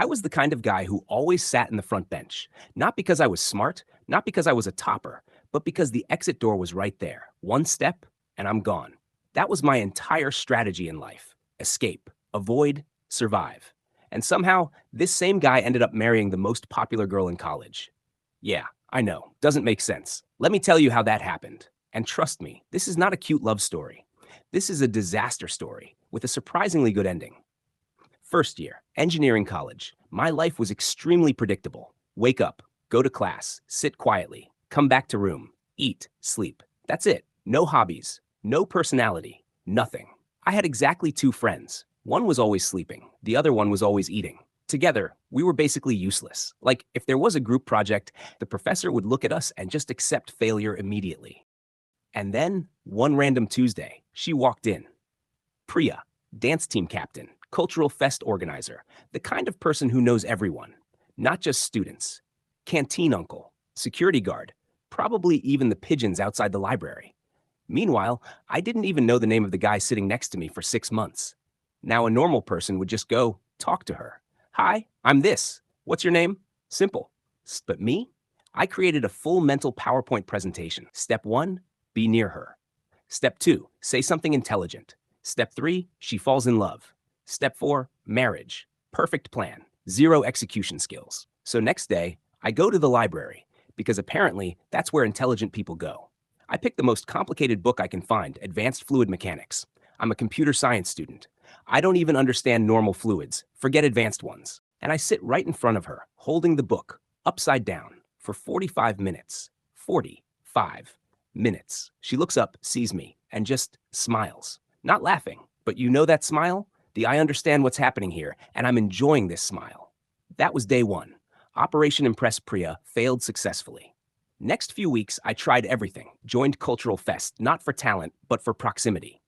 I was the kind of guy who always sat in the front bench, not because I was smart, not because I was a topper, but because the exit door was right there. One step, and I'm gone. That was my entire strategy in life: escape, avoid, survive. And somehow, this same guy ended up marrying the most popular girl in college. Yeah, I know, doesn't make sense. Let me tell you how that happened. And trust me, this is not a cute love story. This is a disaster story with a surprisingly good ending. First year, engineering college. My life was extremely predictable. Wake up, go to class, sit quietly, come back to room, eat, sleep. That's it. No hobbies, no personality, nothing. I had exactly two friends. One was always sleeping, the other one was always eating. Together, we were basically useless. Like, if there was a group project, the professor would look at us and just accept failure immediately. And then, one random Tuesday, she walked in. Priya, dance team captain, cultural fest organizer, the kind of person who knows everyone, not just students. Canteen uncle, security guard, probably even the pigeons outside the library. Meanwhile, I didn't even know the name of the guy sitting next to me for 6 months. Now, a normal person would just go talk to her. Hi, I'm this. What's your name? Simple. But me? I created a full mental PowerPoint presentation. Step one, be near her. Step two, say something intelligent. Step three, she falls in love. Step four, marriage. Perfect plan. Zero execution skills. So next day, I go to the library because apparently that's where intelligent people go. I pick the most complicated book I can find, Advanced Fluid Mechanics. I'm a computer science student. I don't even understand normal fluids, forget advanced ones. And I sit right in front of her, holding the book, upside down, for 45 minutes. 45 minutes. She looks up, sees me, and just smiles. Not laughing, but you know that smile? The I understand what's happening here, and I'm enjoying this smile. That was day one. Operation Impress Priya failed successfully. Next few weeks, I tried everything, joined Cultural Fest, not for talent, but for proximity.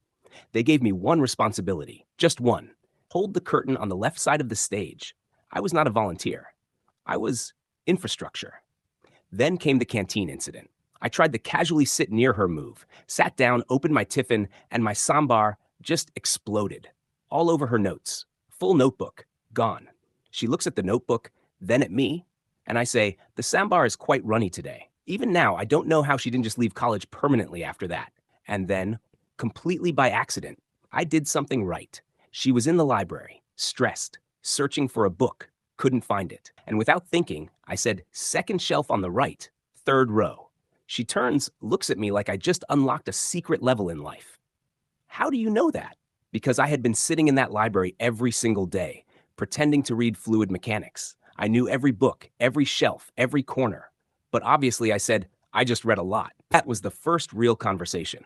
They gave me one responsibility, just one: hold the curtain on the left side of the stage. I was not a volunteer. I was infrastructure. Then came the canteen incident. I tried the casually sit near her move, sat down, opened my tiffin, and my sambar just exploded. All over her notes. Full notebook. Gone. She looks at the notebook, then at me, and I say, the sambar is quite runny today. Even now, I don't know how she didn't just leave college permanently after that. And then, completely by accident, I did something right. She was in the library, stressed, searching for a book, couldn't find it. And without thinking, I said, second shelf on the right, third row. She turns, looks at me like I just unlocked a secret level in life. How do you know that? Because I had been sitting in that library every single day, pretending to read fluid mechanics. I knew every book, every shelf, every corner. But obviously I said, I just read a lot. That was the first real conversation.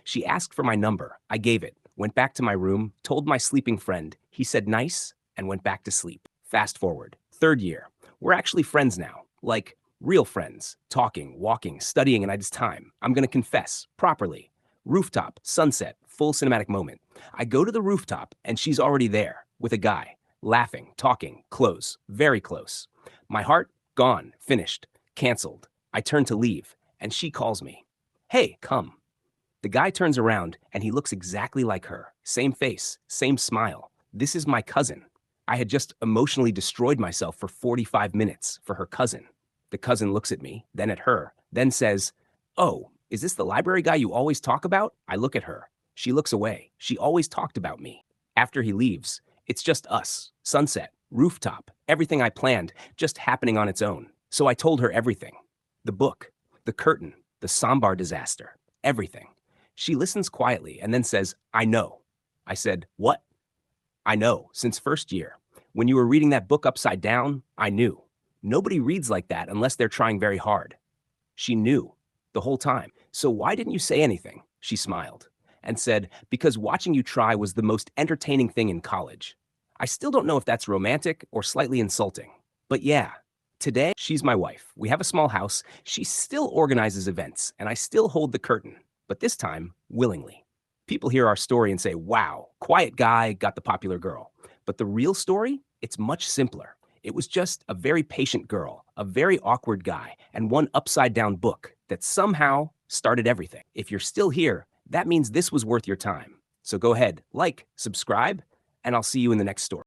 She asked for my number. I gave it, went back to my room, told my sleeping friend. He said nice, and went back to sleep. Fast forward, third year. We're actually friends now, like real friends, talking, walking, studying, and it's time. I'm gonna confess, properly. Rooftop, sunset, full cinematic moment. I go to the rooftop, and she's already there, with a guy, laughing, talking, close, very close. My heart, gone, finished, canceled. I turn to leave, and she calls me. Hey, come. The guy turns around, and he looks exactly like her. Same face, same smile. This is my cousin. I had just emotionally destroyed myself for 45 minutes for her cousin. The cousin looks at me, then at her, then says, oh, is this the library guy you always talk about? I look at her. She looks away. She always talked about me. After he leaves, it's just us, sunset, rooftop, everything I planned, just happening on its own. So I told her everything. The book, the curtain, the Sambar disaster, everything. She listens quietly and then says, I know. I said, what? I know, since first year. When you were reading that book upside down, I knew. Nobody reads like that unless they're trying very hard. She knew, the whole time. So why didn't you say anything? She smiled and said, because watching you try was the most entertaining thing in college. I still don't know if that's romantic or slightly insulting. But yeah, today she's my wife. We have a small house. She still organizes events, and I still hold the curtain, but this time, willingly. People hear our story and say, wow, quiet guy got the popular girl. But the real story, it's much simpler. It was just a very patient girl, a very awkward guy, and one upside-down book that somehow started everything. If you're still here, that means this was worth your time. So go ahead, like, subscribe, and I'll see you in the next story.